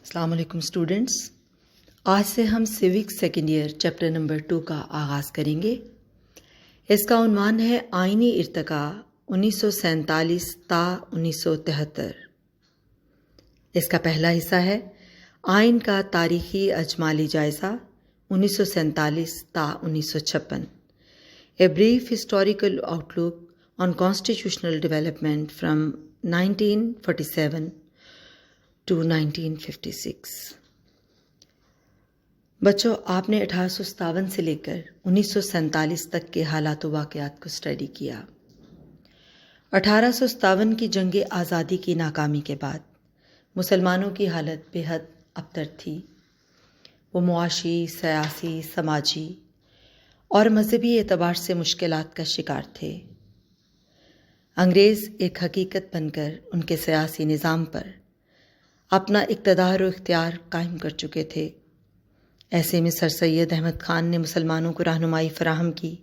السلام علیکم اسٹوڈنٹس، آج سے ہم civic second year chapter number 2 کا آغاز کریں گے۔ اس کا عنوان ہے آئینی ارتقاء 1947 تا 1973۔ اس کا پہلا حصہ ہے آئین کا تاریخی اجمالی جائزہ 1947 تا 1956، a brief historical outlook on constitutional development from 1947 to 1956۔ بچوں، آپ نے 1857 سے لے کر 1947 تک کے حالات و واقعات کو اسٹڈی کیا۔ 1857 کی جنگ آزادی کی ناکامی کے بعد مسلمانوں کی حالت بے حد ابتر تھی۔ وہ معاشی، سیاسی، سماجی اور مذہبی اعتبار سے مشکلات کا شکار تھے۔ انگریز ایک حقیقت بن کر ان کے سیاسی نظام پر اپنا اقتدار و اختیار قائم کر چکے تھے۔ ایسے میں سر سید احمد خان نے مسلمانوں کو رہنمائی فراہم کی۔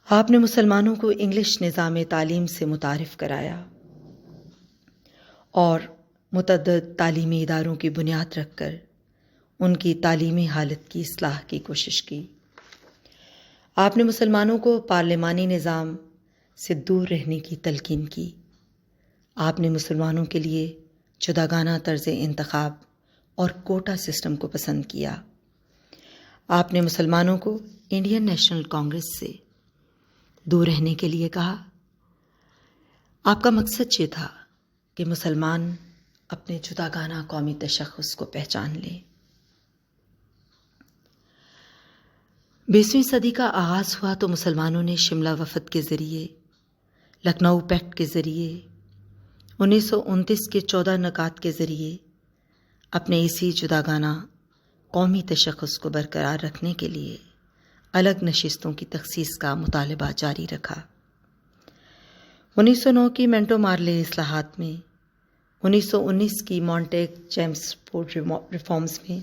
آپ نے مسلمانوں کو انگلش نظام تعلیم سے متعارف کرایا اور متعدد تعلیمی اداروں کی بنیاد رکھ کر ان کی تعلیمی حالت کی اصلاح کی کوشش کی۔ آپ نے مسلمانوں کو پارلیمانی نظام سے دور رہنے کی تلقین کی۔ آپ نے مسلمانوں کے لیے جداگانہ طرز انتخاب اور کوٹا سسٹم کو پسند کیا۔ آپ نے مسلمانوں کو انڈین نیشنل کانگریس سے دور رہنے کے لیے کہا۔ آپ کا مقصد یہ تھا کہ مسلمان اپنے جداگانہ قومی تشخص کو پہچان لیں۔ 20ویں صدی کا آغاز ہوا تو مسلمانوں نے شملہ وفد کے ذریعے، لکھنؤ پیکٹ کے ذریعے، 1929 کے 14 نکات کے ذریعے اپنے اسی جداگانہ قومی تشخص کو برقرار رکھنے کے لیے الگ نشستوں کی تخصیص کا مطالبہ جاری رکھا۔ 1909 کی منٹو مارلے اصلاحات میں، 1919 کی مونٹیگ چیمسفورڈ ریفارمز میں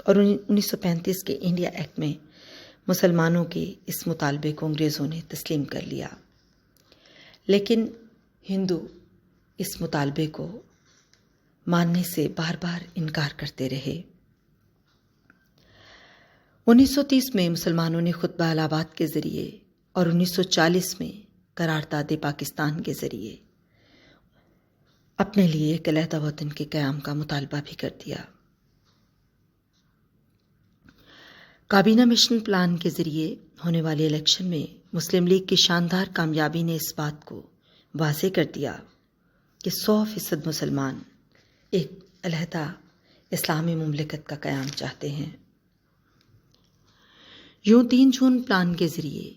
اور 1935 کے انڈیا ایکٹ میں مسلمانوں کے اس مطالبے کو انگریزوں نے تسلیم کر لیا، لیکن ہندو اس مطالبے کو ماننے سے بار بار انکار کرتے رہے۔ 1930 میں مسلمانوں نے خطبہ الہ آباد کے ذریعے اور 1940 میں قرارداد پاکستان کے ذریعے اپنے لیے ایک علیحدہ وطن کے قیام کا مطالبہ بھی کر دیا۔ کابینہ مشن پلان کے ذریعے ہونے والے الیکشن میں مسلم لیگ کی شاندار کامیابی نے اس بات کو واضح کر دیا کہ 100% مسلمان ایک علیحدہ اسلامی مملکت کا قیام چاہتے ہیں۔ یوں 3 جون پلان کے ذریعے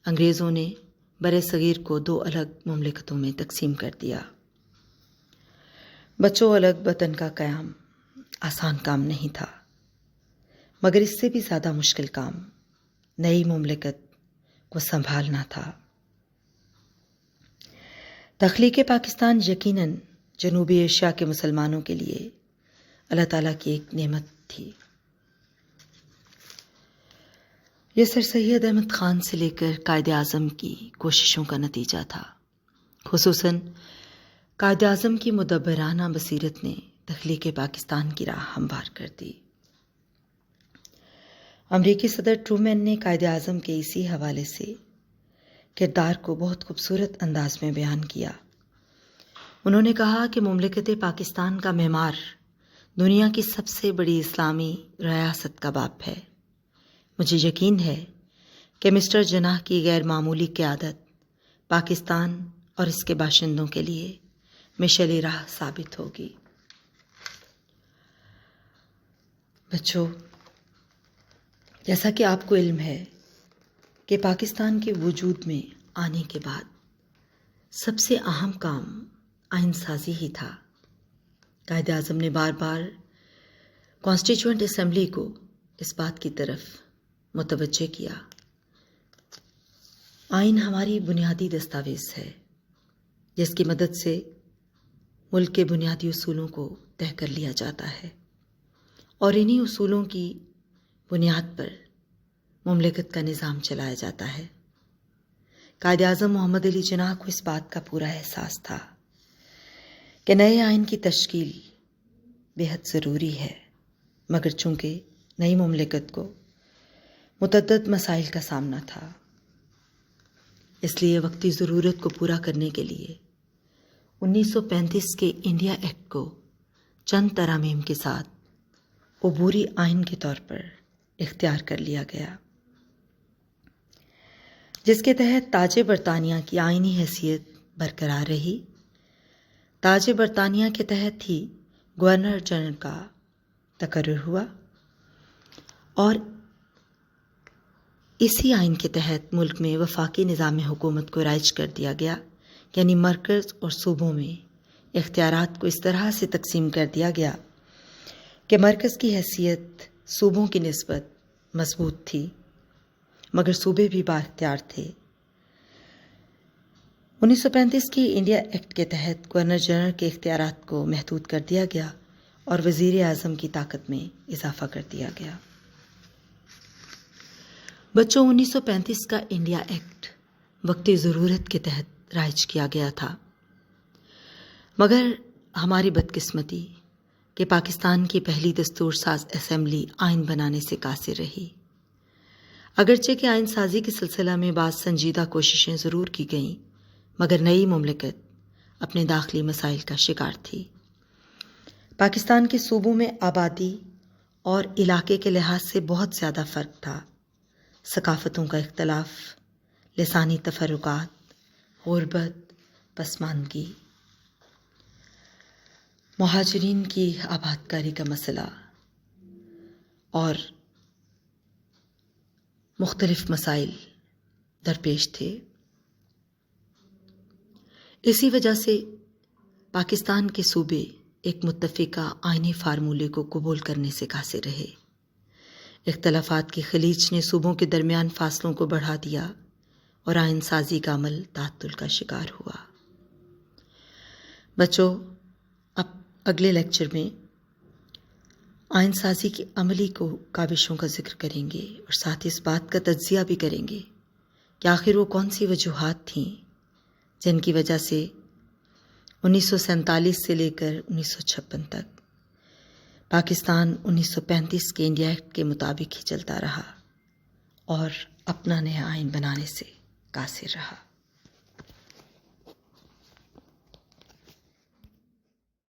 انگریزوں نے بر صغیر کو 2 الگ مملکتوں میں تقسیم کر دیا۔ بچوں، الگ وطن کا قیام آسان کام نہیں تھا، مگر اس سے بھی زیادہ مشکل کام نئی مملکت کو سنبھالنا تھا۔ تخلیق پاکستان یقیناً جنوبی ایشیا کے مسلمانوں کے لیے اللہ تعالیٰ کی ایک نعمت تھی۔ یہ سر سید احمد خان سے لے کر قائد اعظم کی کوششوں کا نتیجہ تھا۔ خصوصاً قائد اعظم کی مدبرانہ بصیرت نے تخلیق پاکستان کی راہ ہموار کر دی۔ امریکی صدر ٹرومین نے قائد اعظم کے اسی حوالے سے کردار کو بہت خوبصورت انداز میں بیان کیا۔ انہوں نے کہا کہ مملکت پاکستان کا معمار دنیا کی سب سے بڑی اسلامی ریاست کا باپ ہے۔ مجھے یقین ہے کہ مسٹر جناح کی غیر معمولی قیادت پاکستان اور اس کے باشندوں کے لیے مشعل راہ ثابت ہوگی۔ بچوں، جیسا کہ آپ کو علم ہے کہ پاکستان کے وجود میں آنے کے بعد سب سے اہم کام آئین سازی ہی تھا۔ قائد اعظم نے بار بار کانسٹیٹیوئنٹ اسمبلی کو اس بات کی طرف متوجہ کیا۔ آئین ہماری بنیادی دستاویز ہے جس کی مدد سے ملک کے بنیادی اصولوں کو طے کر لیا جاتا ہے، اور انہی اصولوں کی بنیاد پر مملکت کا نظام چلایا جاتا ہے۔ قائد اعظم محمد علی جناح کو اس بات کا پورا احساس تھا کہ نئے آئین کی تشکیل بے حد ضروری ہے، مگر چونکہ نئی مملکت کو متعدد مسائل کا سامنا تھا، اس لیے وقتی ضرورت کو پورا کرنے کے لیے 1935 کے انڈیا ایکٹ کو چند ترامیم کے ساتھ عبوری آئین کے طور پر اختیار کر لیا گیا، جس کے تحت تاج برطانیہ کی آئینی حیثیت برقرار رہی۔ تاج برطانیہ کے تحت ہی گورنر جنرل کا تقرر ہوا اور اسی آئین کے تحت ملک میں وفاقی نظام حکومت کو رائج کر دیا گیا، یعنی مرکز اور صوبوں میں اختیارات کو اس طرح سے تقسیم کر دیا گیا کہ مرکز کی حیثیت صوبوں کی نسبت مضبوط تھی، مگر صوبے بھی بااختیار تھے۔ 1935 کی انڈیا ایکٹ کے تحت گورنر جنرل کے اختیارات کو محدود کر دیا گیا اور وزیر اعظم کی طاقت میں اضافہ کر دیا گیا۔ بچوں، 1935 کا انڈیا ایکٹ وقتی ضرورت کے تحت رائج کیا گیا تھا، مگر ہماری بدقسمتی کہ پاکستان کی پہلی دستور ساز اسمبلی آئین بنانے سے قاصر رہی۔ اگرچہ کہ آئین سازی کے سلسلہ میں بعض سنجیدہ کوششیں ضرور کی گئیں، مگر نئی مملکت اپنے داخلی مسائل کا شکار تھی۔ پاکستان کے صوبوں میں آبادی اور علاقے کے لحاظ سے بہت زیادہ فرق تھا، ثقافتوں کا اختلاف، لسانی تفرقات، غربت، پسماندگی، مہاجرین کی آبادکاری کا مسئلہ اور مختلف مسائل درپیش تھے۔ اسی وجہ سے پاکستان کے صوبے ایک متفقہ آئینی فارمولے کو قبول کرنے سے قاصر رہے۔ اختلافات کی خلیج نے صوبوں کے درمیان فاصلوں کو بڑھا دیا اور آئین سازی کا عمل تعطل کا شکار ہوا۔ بچوں، اب اگلے لیکچر میں آئین سازی کی عملی کاوشوں کا ذکر کریں گے اور ساتھ اس بات کا تجزیہ بھی کریں گے کہ آخر وہ کون سی وجوہات تھیں جن کی وجہ سے 1947 سے لے کر 1956 تک پاکستان 1935 کے انڈیا ایکٹ کے مطابق ہی چلتا رہا اور اپنا نیا آئین بنانے سے قاصر رہا۔